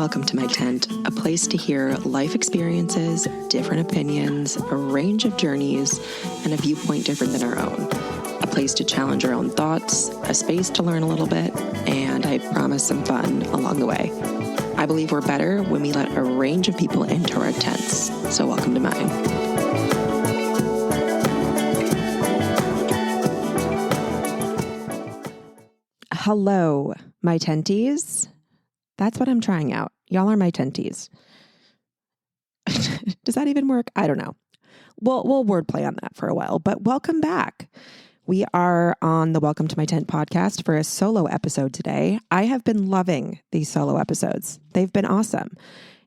welcome to my tent, a place to hear life experiences, different opinions, a range of journeys, and a viewpoint different than our own. A place to challenge our own thoughts, a space to learn a little bit, and I promise some fun along the way. I believe we're better when we let a range of people into our tents, so welcome to mine. Hello, my tenties. That's what I'm trying out. Y'all are my tenties. Does that even work? I don't know. We'll wordplay on that for a while, but welcome back. We are on the Welcome to My Tent podcast for a solo episode today. I have been loving these solo episodes. They've been awesome.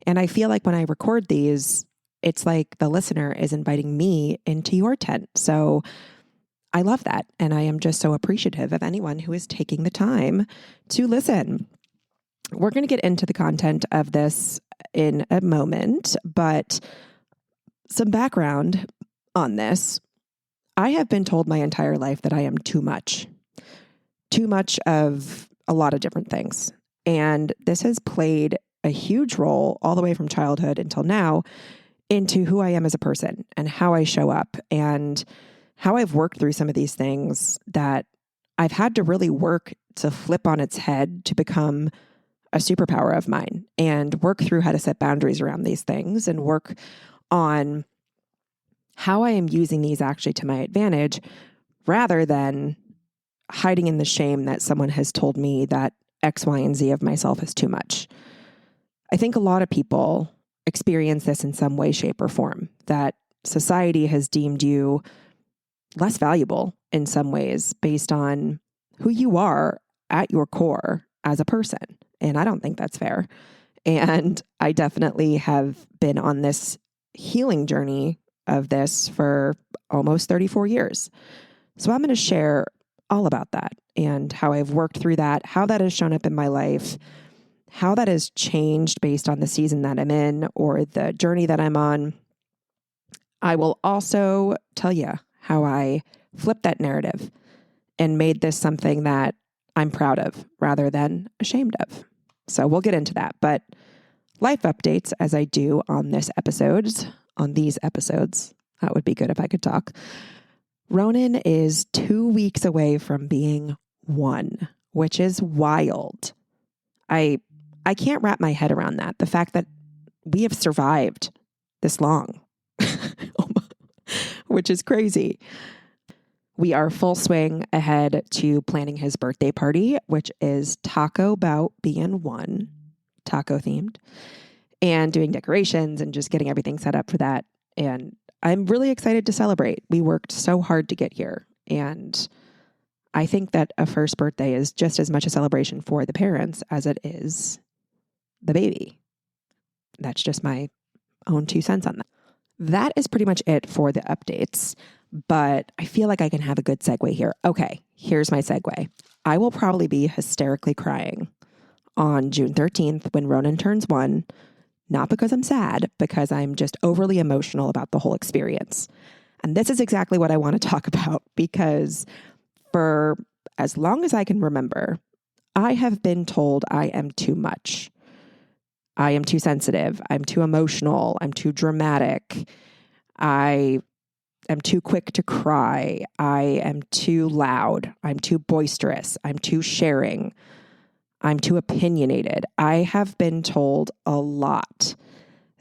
And I feel like when I record these, it's like the listener is inviting me into your tent. So I love that. And I am just so appreciative of anyone who is taking the time to listen. We're going to get into the content of this in a moment, but some background on this. I have been told my entire life that I am too much of a lot of different things. And this has played a huge role all the way from childhood until now into who I am as a person and how I show up and how I've worked through some of these things that I've had to really work to flip on its head to become a superpower of mine and work through how to set boundaries around these things and work on how I am using these actually to my advantage rather than hiding in the shame that someone has told me that X, Y, and Z of myself is too much. I think a lot of people experience this in some way, shape, or form, that society has deemed you less valuable in some ways based on who you are at your core as a person. And I don't think that's fair. And I definitely have been on this healing journey of this for almost 34 years. So I'm going to share all about that and how I've worked through that, how that has shown up in my life, how that has changed based on the season that I'm in or the journey that I'm on. I will also tell you how I flipped that narrative and made this something that I'm proud of rather than ashamed of. So we'll get into that, but life updates as I do on these episodes. That would be good if I could talk. Ronan is 2 weeks away from being 1, which is wild. I can't wrap my head around that. The fact that we have survived this long, which is crazy. We are full swing ahead to planning his birthday party, which is taco bout being 1, taco themed, and doing decorations and just getting everything set up for that. And I'm really excited to celebrate. We worked so hard to get here. And I think that a first birthday is just as much a celebration for the parents as it is the baby. That's just my own 2 cents on that. That is pretty much it for the updates. But I feel like I can have a good segue here. Okay, here's my segue. I will probably be hysterically crying on June 13th when Ronan turns 1, not because I'm sad, because I'm just overly emotional about the whole experience. And this is exactly what I want to talk about because for as long as I can remember, I have been told I am too much. I am too sensitive. I'm too emotional. I'm too dramatic. I am too quick to cry. I am too loud. I'm too boisterous. I'm too sharing. I'm too opinionated. I have been told a lot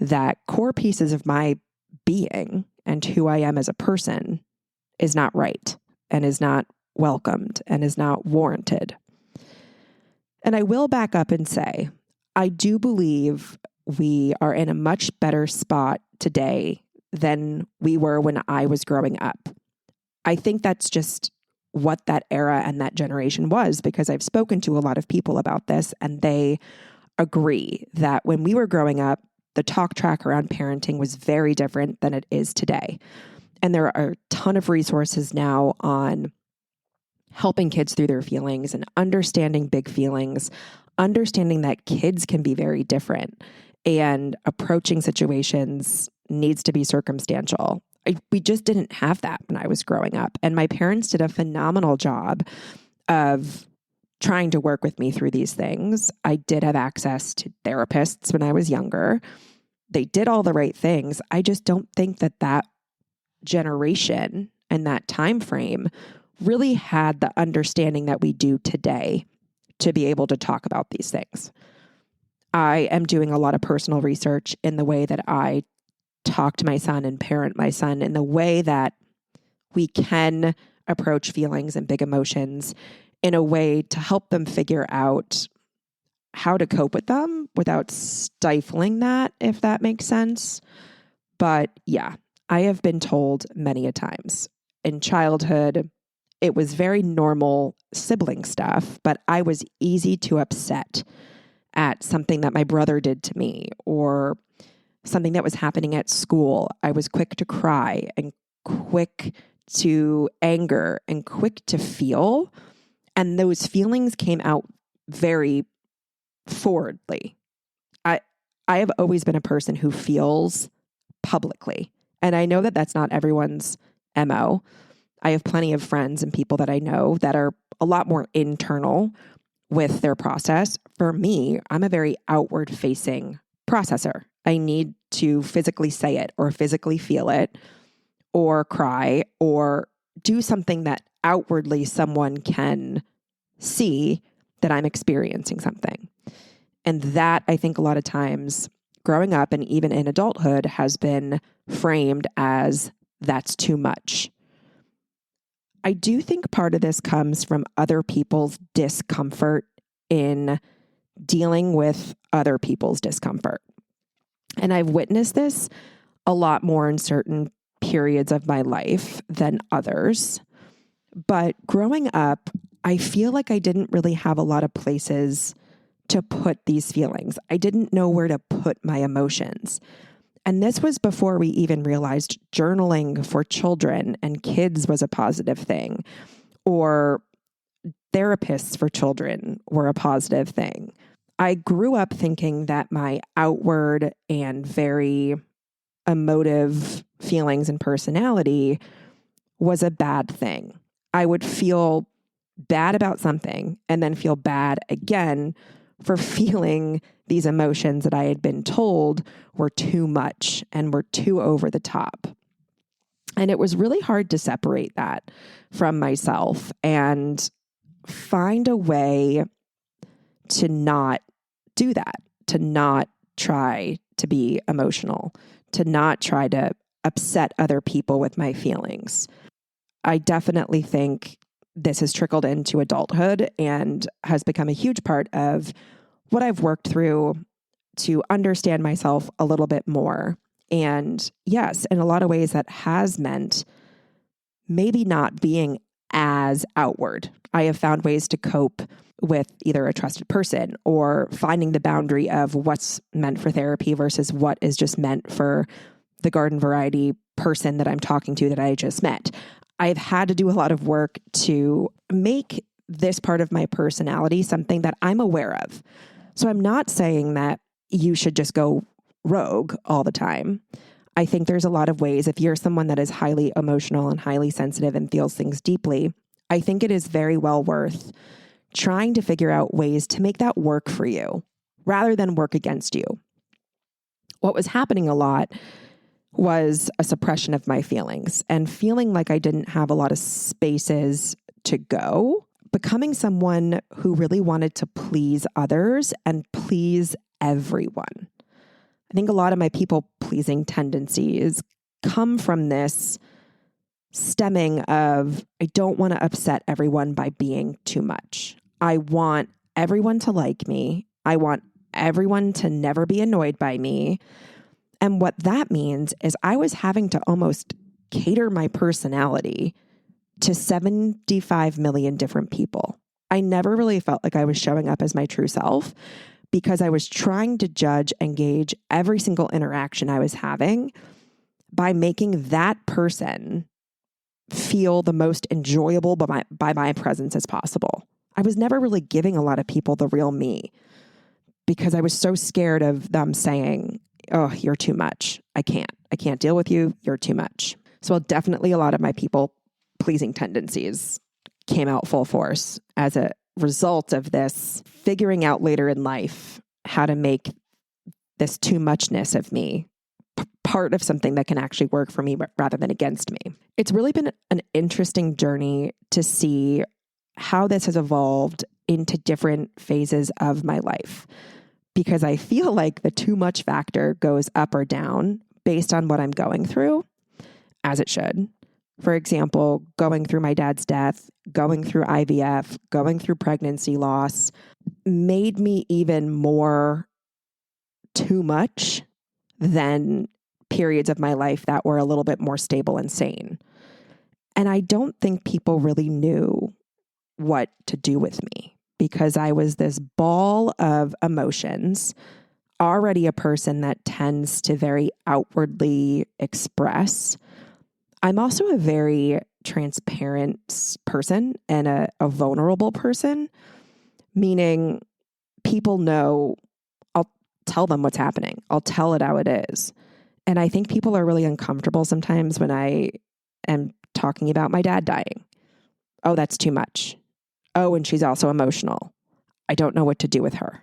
that core pieces of my being and who I am as a person is not right and is not welcomed and is not warranted. And I will back up and say, I do believe we are in a much better spot today than we were when I was growing up. I think that's just what that era and that generation was because I've spoken to a lot of people about this and they agree that when we were growing up, the talk track around parenting was very different than it is today. And there are a ton of resources now on helping kids through their feelings and understanding big feelings, understanding that kids can be very different and approaching situations needs to be circumstantial. We just didn't have that when I was growing up. And my parents did a phenomenal job of trying to work with me through these things. I did have access to therapists when I was younger. They did all the right things. I just don't think that generation and that time frame really had the understanding that we do today to be able to talk about these things. I am doing a lot of personal research in the way that I talk to my son and parent my son, in the way that we can approach feelings and big emotions in a way to help them figure out how to cope with them without stifling that, if that makes sense. But yeah, I have been told many a times in childhood, it was very normal sibling stuff, but I was easy to upset at something that my brother did to me or something that was happening at school. I was quick to cry and quick to anger and quick to feel. And those feelings came out very forwardly. I have always been a person who feels publicly. And I know that that's not everyone's MO. I have plenty of friends and people that I know that are a lot more internal with their process. For me, I'm a very outward facing processor. I need to physically say it or physically feel it or cry or do something that outwardly someone can see that I'm experiencing something. And that, I think, a lot of times growing up and even in adulthood has been framed as that's too much. I do think part of this comes from other people's discomfort in dealing with other people's discomfort. And I've witnessed this a lot more in certain periods of my life than others. But growing up, I feel like I didn't really have a lot of places to put these feelings. I didn't know where to put my emotions. And this was before we even realized journaling for children and kids was a positive thing, or therapists for children were a positive thing. I grew up thinking that my outward and very emotive feelings and personality was a bad thing. I would feel bad about something and then feel bad again for feeling these emotions that I had been told were too much and were too over the top. And it was really hard to separate that from myself and find a way to not do that, to not try to be emotional, to not try to upset other people with my feelings. I definitely think this has trickled into adulthood and has become a huge part of what I've worked through to understand myself a little bit more. And yes, in a lot of ways that has meant maybe not being as outward. I have found ways to cope with either a trusted person or finding the boundary of what's meant for therapy versus what is just meant for the garden variety person that I'm talking to that I just met. I've had to do a lot of work to make this part of my personality something that I'm aware of. So I'm not saying that you should just go rogue all the time. I think there's a lot of ways. If you're someone that is highly emotional and highly sensitive and feels things deeply, I think it is very well worth trying to figure out ways to make that work for you rather than work against you. What was happening a lot was a suppression of my feelings and feeling like I didn't have a lot of spaces to go, becoming someone who really wanted to please others and please everyone. I think a lot of my people-pleasing tendencies come from this stemming of, I don't want to upset everyone by being too much. I want everyone to like me. I want everyone to never be annoyed by me. And what that means is I was having to almost cater my personality to 75 million different people. I never really felt like I was showing up as my true self because I was trying to judge and gauge every single interaction I was having by making that person feel the most enjoyable by my presence as possible. I was never really giving a lot of people the real me because I was so scared of them saying, oh, you're too much. I can't deal with you. You're too much. So definitely a lot of my people pleasing tendencies came out full force as a result of this figuring out later in life how to make this too muchness of me part of something that can actually work for me rather than against me. It's really been an interesting journey to see how this has evolved into different phases of my life, because I feel like the too much factor goes up or down based on what I'm going through, as it should. For example, going through my dad's death, going through IVF, going through pregnancy loss made me even more too much than periods of my life that were a little bit more stable and sane. And I don't think people really knew what to do with me because I was this ball of emotions, already a person that tends to very outwardly express. I'm also a very transparent person and a vulnerable person, meaning people know I'll tell them what's happening. I'll tell it how it is. And I think people are really uncomfortable sometimes when I am talking about my dad dying. Oh, that's too much. Oh, and she's also emotional. I don't know what to do with her.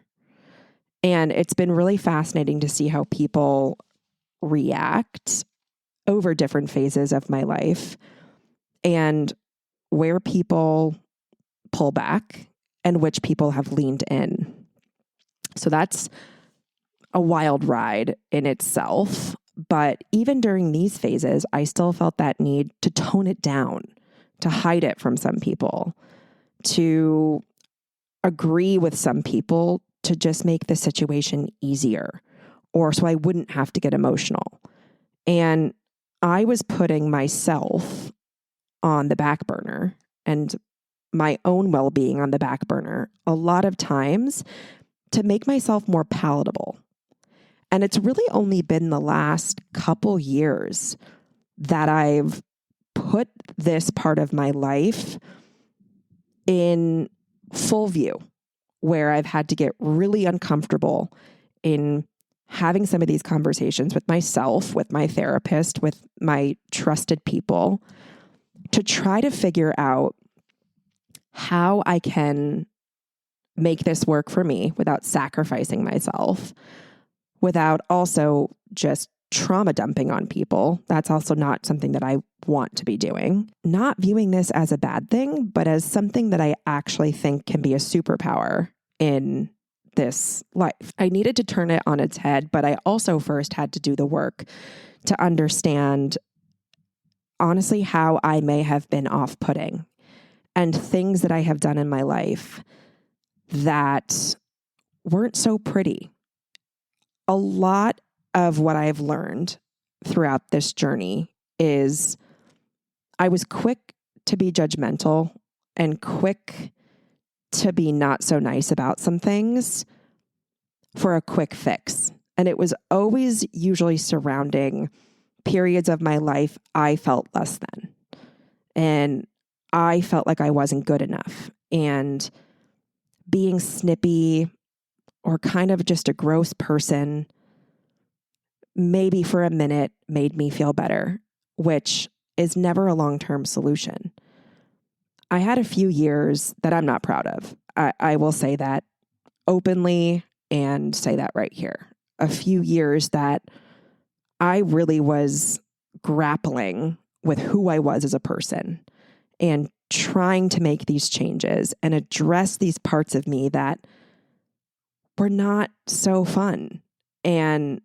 And it's been really fascinating to see how people react over different phases of my life and where people pull back and which people have leaned in. So that's a wild ride in itself. But even during these phases, I still felt that need to tone it down, to hide it from some people, to agree with some people to just make the situation easier, or so I wouldn't have to get emotional. And I was putting myself on the back burner and my own well-being on the back burner a lot of times to make myself more palatable. And it's really only been the last couple years that I've put this part of my life in full view, where I've had to get really uncomfortable in having some of these conversations with myself, with my therapist, with my trusted people, to try to figure out how I can make this work for me without sacrificing myself, without also just trauma dumping on people. That's also not something that I want to be doing. Not viewing this as a bad thing, but as something that I actually think can be a superpower in this life. I needed to turn it on its head, but I also first had to do the work to understand, honestly, how I may have been off-putting and things that I have done in my life that weren't so pretty. A lot of what I've learned throughout this journey is I was quick to be judgmental and quick to be not so nice about some things for a quick fix. And it was always usually surrounding periods of my life I felt less than. And I felt like I wasn't good enough. And being snippy or kind of just a gross person, maybe for a minute made me feel better, which is never a long-term solution. I had a few years that I'm not proud of. I will say that openly and say that right here. A few years that I really was grappling with who I was as a person and trying to make these changes and address these parts of me that were not so fun and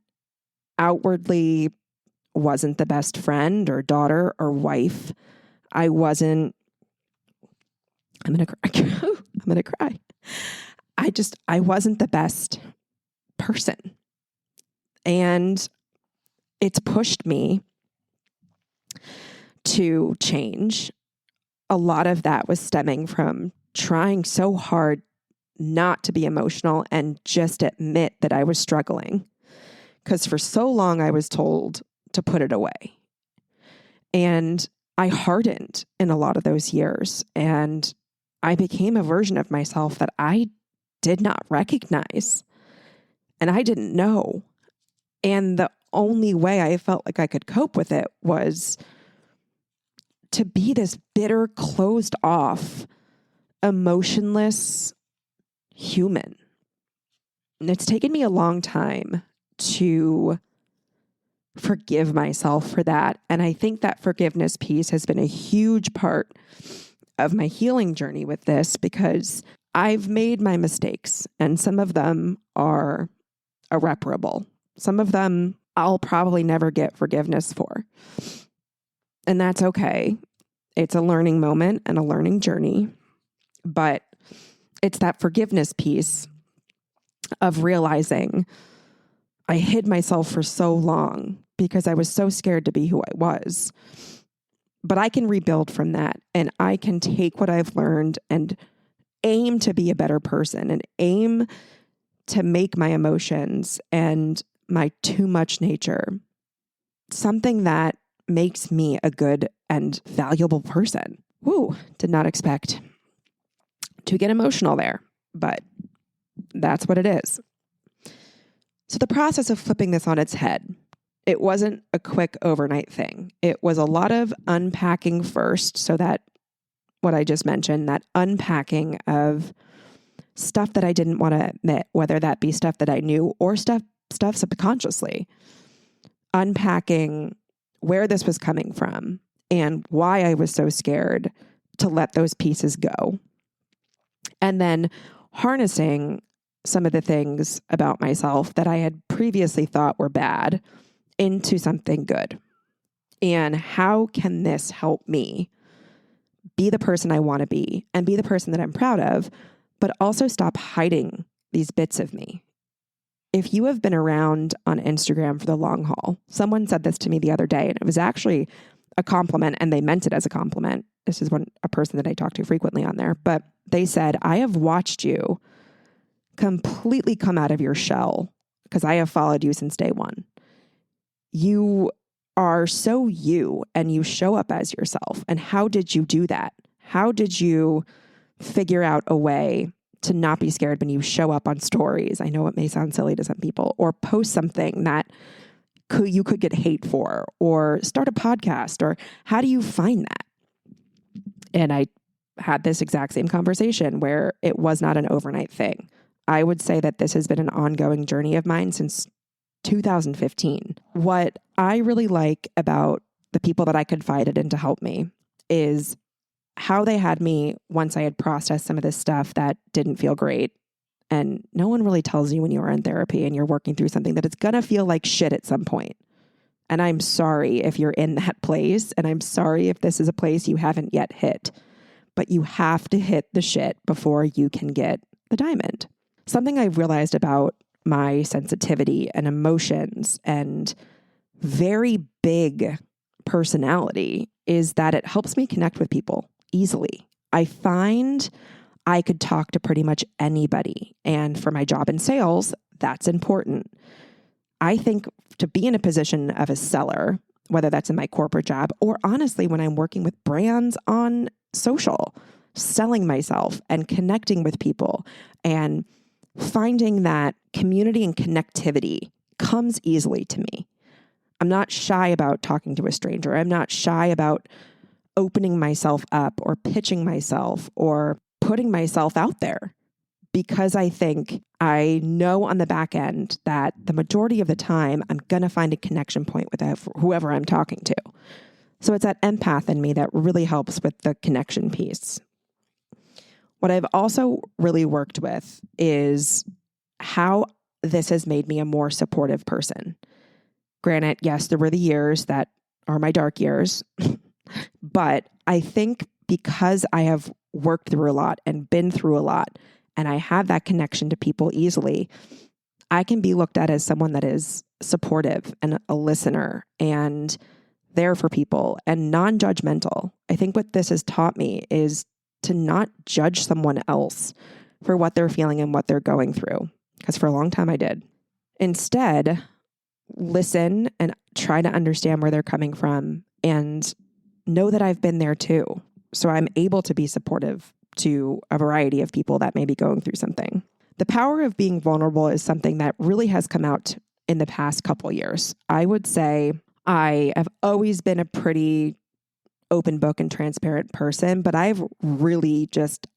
outwardly wasn't the best friend or daughter or wife. I'm going to cry. I'm going to cry. I wasn't the best person. And it's pushed me to change. A lot of that was stemming from trying so hard not to be emotional and just admit that I was struggling. Because for so long I was told to put it away. And I hardened in a lot of those years. And I became a version of myself that I did not recognize. And I didn't know. And the only way I felt like I could cope with it was to be this bitter, closed off, emotionless human. And it's taken me a long time to forgive myself for that. And I think that forgiveness piece has been a huge part of my healing journey with this, because I've made my mistakes and some of them are irreparable. Some of them I'll probably never get forgiveness for. And that's okay. It's a learning moment and a learning journey. But it's that forgiveness piece of realizing I hid myself for so long because I was so scared to be who I was. But I can rebuild from that, and I can take what I've learned and aim to be a better person and aim to make my emotions and my too much nature something that makes me a good and valuable person. Woo, did not expect to get emotional there, but that's what it is. So the process of flipping this on its head, it wasn't a quick overnight thing. It was a lot of unpacking first, so that what I just mentioned, that unpacking of stuff that I didn't want to admit, whether that be stuff that I knew or stuff subconsciously. Unpacking where this was coming from and why I was so scared to let those pieces go. And then harnessing some of the things about myself that I had previously thought were bad into something good. And how can this help me be the person I want to be and be the person that I'm proud of, but also stop hiding these bits of me? If you have been around on Instagram for the long haul, someone said this to me the other day, and it was actually a compliment, and they meant it as a compliment. This is a person that I talk to frequently on there, but they said, I have watched you completely come out of your shell because I have followed you since day one. You are so you, and you show up as yourself. And how did you do that? How did you figure out a way to not be scared when you show up on stories? I know it may sound silly to some people, or post something that you could get hate for, or start a podcast, or how do you find that? And I had this exact same conversation where it was not an overnight thing. I would say that this has been an ongoing journey of mine since 2015. What I really like about the people that I confided in to help me is how they had me once I had processed some of this stuff that didn't feel great. And no one really tells you when you are in therapy and you're working through something that it's going to feel like shit at some point. And I'm sorry if you're in that place, and I'm sorry if this is a place you haven't yet hit, but you have to hit the shit before you can get the diamond. Something I realized about my sensitivity and emotions and very big personality is that it helps me connect with people easily. I find I could talk to pretty much anybody. And for my job in sales, that's important. I think to be in a position of a seller, whether that's in my corporate job or honestly when I'm working with brands on social, selling myself and connecting with people and finding that community and connectivity comes easily to me. I'm not shy about talking to a stranger. I'm not shy about opening myself up or pitching myself or putting myself out there, because I think I know on the back end that the majority of the time I'm going to find a connection point with whoever I'm talking to. So it's that empath in me that really helps with the connection piece. What I've also really worked with is how this has made me a more supportive person. Granted, yes, there were the years that are my dark years, but I think because I have worked through a lot and been through a lot, and I have that connection to people easily, I can be looked at as someone that is supportive and a listener and there for people and non-judgmental. I think what this has taught me is to not judge someone else for what they're feeling and what they're going through, because for a long time I did. Instead, listen and try to understand where they're coming from and know that I've been there too. So I'm able to be supportive to a variety of people that may be going through something. The power of being vulnerable is something that really has come out in the past couple years. I would say I have always been a pretty open book and transparent person, but I've really just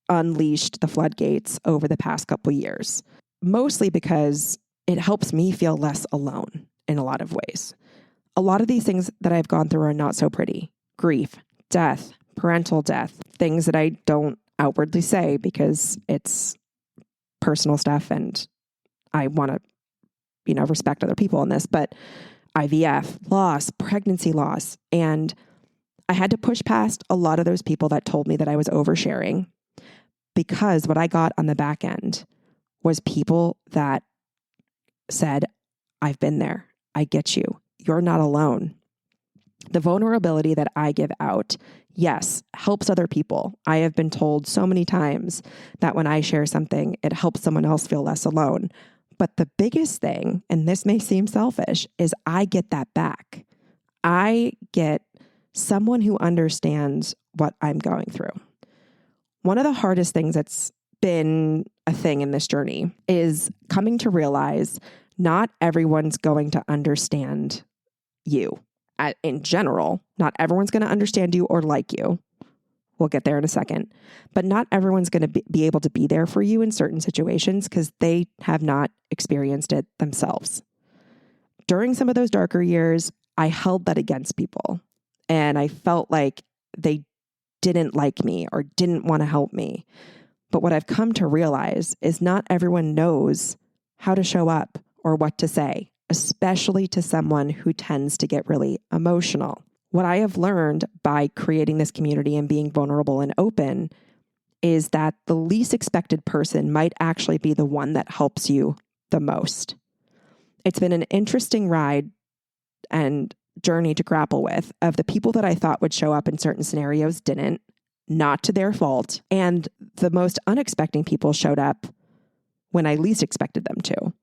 unleashed the floodgates over the past couple years, mostly because it helps me feel less alone in a lot of ways. A lot of these things that I've gone through are not so pretty. Grief, death, parental death, things that I don't outwardly say because it's personal stuff and I want to, respect other people in this, but IVF, loss, pregnancy loss. And I had to push past a lot of those people that told me that I was oversharing, because what I got on the back end was people that said, I've been there. I get you. You're not alone. The vulnerability that I give out, yes, helps other people. I have been told so many times that when I share something, it helps someone else feel less alone. But the biggest thing, and this may seem selfish, is I get that back. I get someone who understands what I'm going through. One of the hardest things that's been a thing in this journey is coming to realize not everyone's going to understand you. In general, not everyone's going to understand you or like you. We'll get there in a second. But not everyone's going to be able to be there for you in certain situations because they have not experienced it themselves. During some of those darker years, I held that against people. And I felt like they didn't like me or didn't want to help me. But what I've come to realize is not everyone knows how to show up or what to say, especially to someone who tends to get really emotional. What I have learned by creating this community and being vulnerable and open is that the least expected person might actually be the one that helps you the most. It's been an interesting ride and journey to grapple with of the people that I thought would show up in certain scenarios didn't, not to their fault. And the most unexpected people showed up when I least expected them to.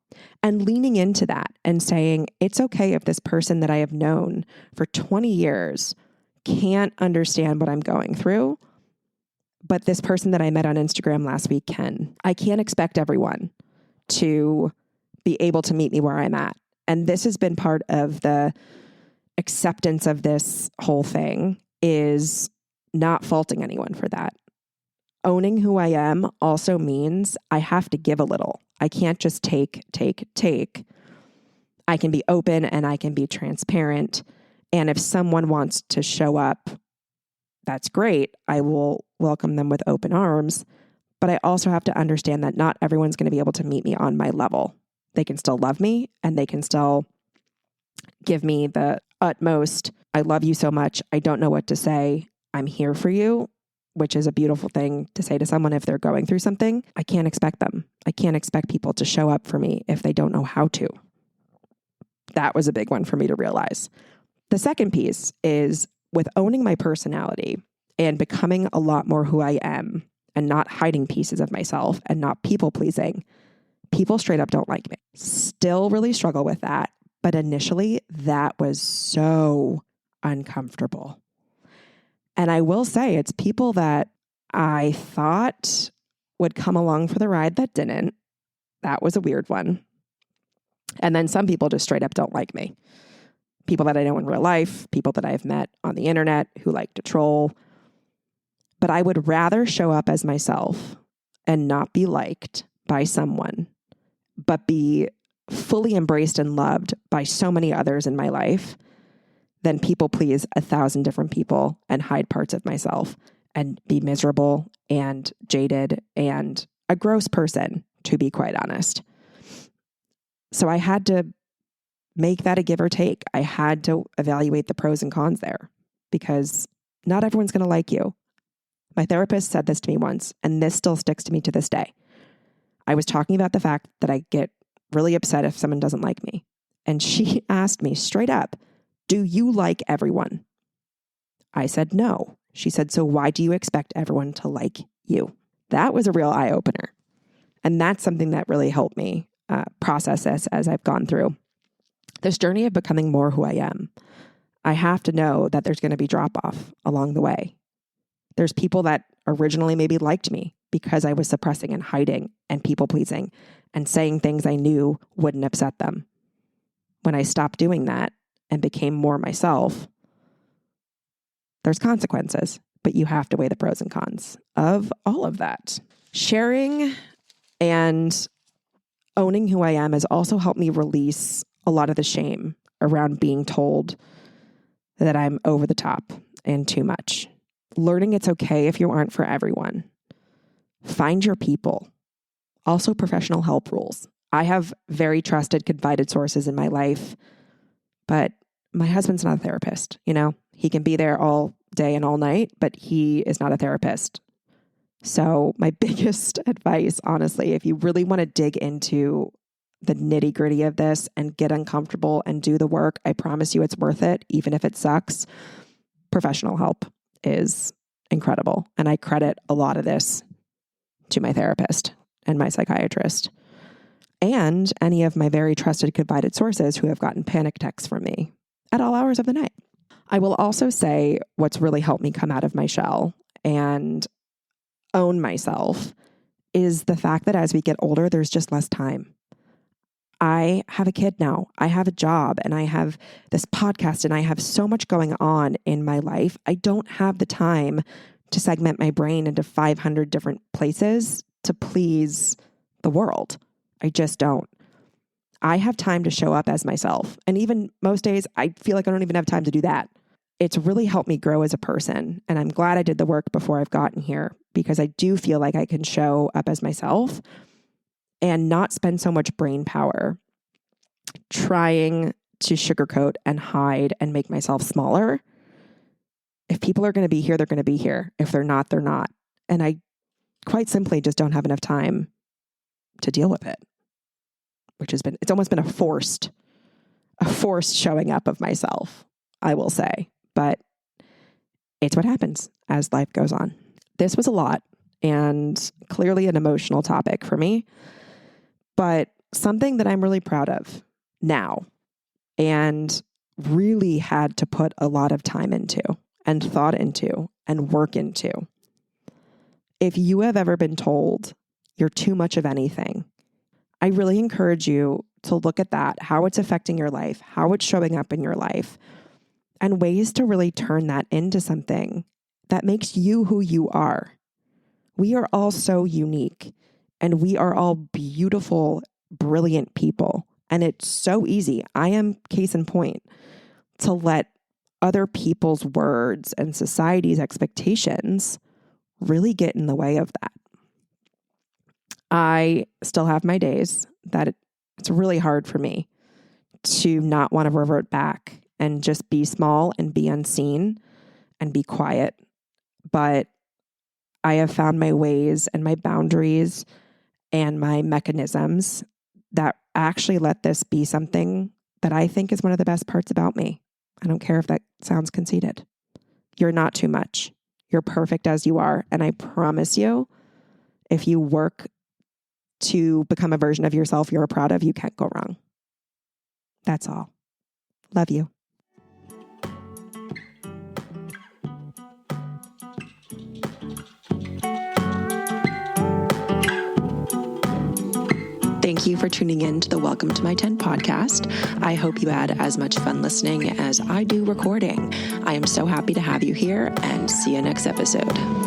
And leaning into that and saying, it's okay if this person that I have known for 20 years can't understand what I'm going through, but this person that I met on Instagram last week can. I can't expect everyone to be able to meet me where I'm at. And this has been part of the acceptance of this whole thing, is not faulting anyone for that. Owning who I am also means I have to give a little. I can't just take. I can be open and I can be transparent. And if someone wants to show up, that's great. I will welcome them with open arms. But I also have to understand that not everyone's going to be able to meet me on my level. They can still love me and they can still give me the utmost, I love you so much. I don't know what to say. I'm here for you, which is a beautiful thing to say to someone if they're going through something. I can't expect them. I can't expect people to show up for me if they don't know how to. That was a big one for me to realize. The second piece is with owning my personality and becoming a lot more who I am and not hiding pieces of myself and not people pleasing. People straight up don't like me. Still really struggle with that. But initially that was so uncomfortable. And I will say it's people that I thought would come along for the ride that didn't. That was a weird one. And then some people just straight up don't like me. People that I know in real life, people that I've met on the internet who like to troll. But I would rather show up as myself and not be liked by someone, but be fully embraced and loved by so many others in my life than people please 1,000 different people and hide parts of myself and be miserable and jaded and a gross person, to be quite honest. So I had to make that a give or take. I had to evaluate the pros and cons there because not everyone's going to like you. My therapist said this to me once, and this still sticks to me to this day. I was talking about the fact that I get really upset if someone doesn't like me. And she asked me straight up, do you like everyone? I said, no. She said, so why do you expect everyone to like you? That was a real eye-opener. And that's something that really helped me process this as I've gone through this journey of becoming more who I am. I have to know that there's going to be drop-off along the way. There's people that originally maybe liked me because I was suppressing and hiding and people-pleasing and saying things I knew wouldn't upset them. When I stopped doing that and became more myself, there's consequences. but you have to weigh the pros and cons of all of that. Sharing and owning who I am has also helped me release a lot of the shame around being told that I'm over the top and too much. Learning it's okay if you aren't for everyone. Find your people. Also, professional help rules. I have very trusted, confided sources in my life, but my husband's not a therapist. He can be there all day and all night, but he is not a therapist. So my biggest advice, honestly, if you really want to dig into the nitty gritty of this and get uncomfortable and do the work, I promise you it's worth it, even if it sucks. Professional help is incredible. And I credit a lot of this to my therapist and my psychiatrist and any of my very trusted, confided sources who have gotten panic texts from me at all hours of the night. I will also say what's really helped me come out of my shell and own myself is the fact that as we get older, there's just less time. I have a kid now. I have a job and I have this podcast and I have so much going on in my life. I don't have the time to segment my brain into 500 different places to please the world. I just don't. I have time to show up as myself. And even most days, I feel like I don't even have time to do that. It's really helped me grow as a person. And I'm glad I did the work before I've gotten here because I do feel like I can show up as myself and not spend so much brain power trying to sugarcoat and hide and make myself smaller. If people are going to be here, they're going to be here. If they're not, they're not. And I quite simply just don't have enough time to deal with it, it's almost been a forced showing up of myself, I will say. But it's what happens as life goes on. This was a lot and clearly an emotional topic for me, but something that I'm really proud of now and really had to put a lot of time into and thought into and work into. If you have ever been told you're too much of anything, I really encourage you to look at that, how it's affecting your life, how it's showing up in your life, and ways to really turn that into something that makes you who you are. We are all so unique and we are all beautiful, brilliant people. And it's so easy. I am case in point to let other people's words and society's expectations really get in the way of that. I still have my days that it's really hard for me to not want to revert back and just be small and be unseen and be quiet. But I have found my ways and my boundaries and my mechanisms that actually let this be something that I think is one of the best parts about me. I don't care if that sounds conceited. You're not too much. You're perfect as you are. And I promise you, if you work to become a version of yourself you're proud of, you can't go wrong. That's all. Love you. Thank you for tuning in to the Welcome to My 10 podcast. I hope you had as much fun listening as I do recording. I am so happy to have you here and see you next episode.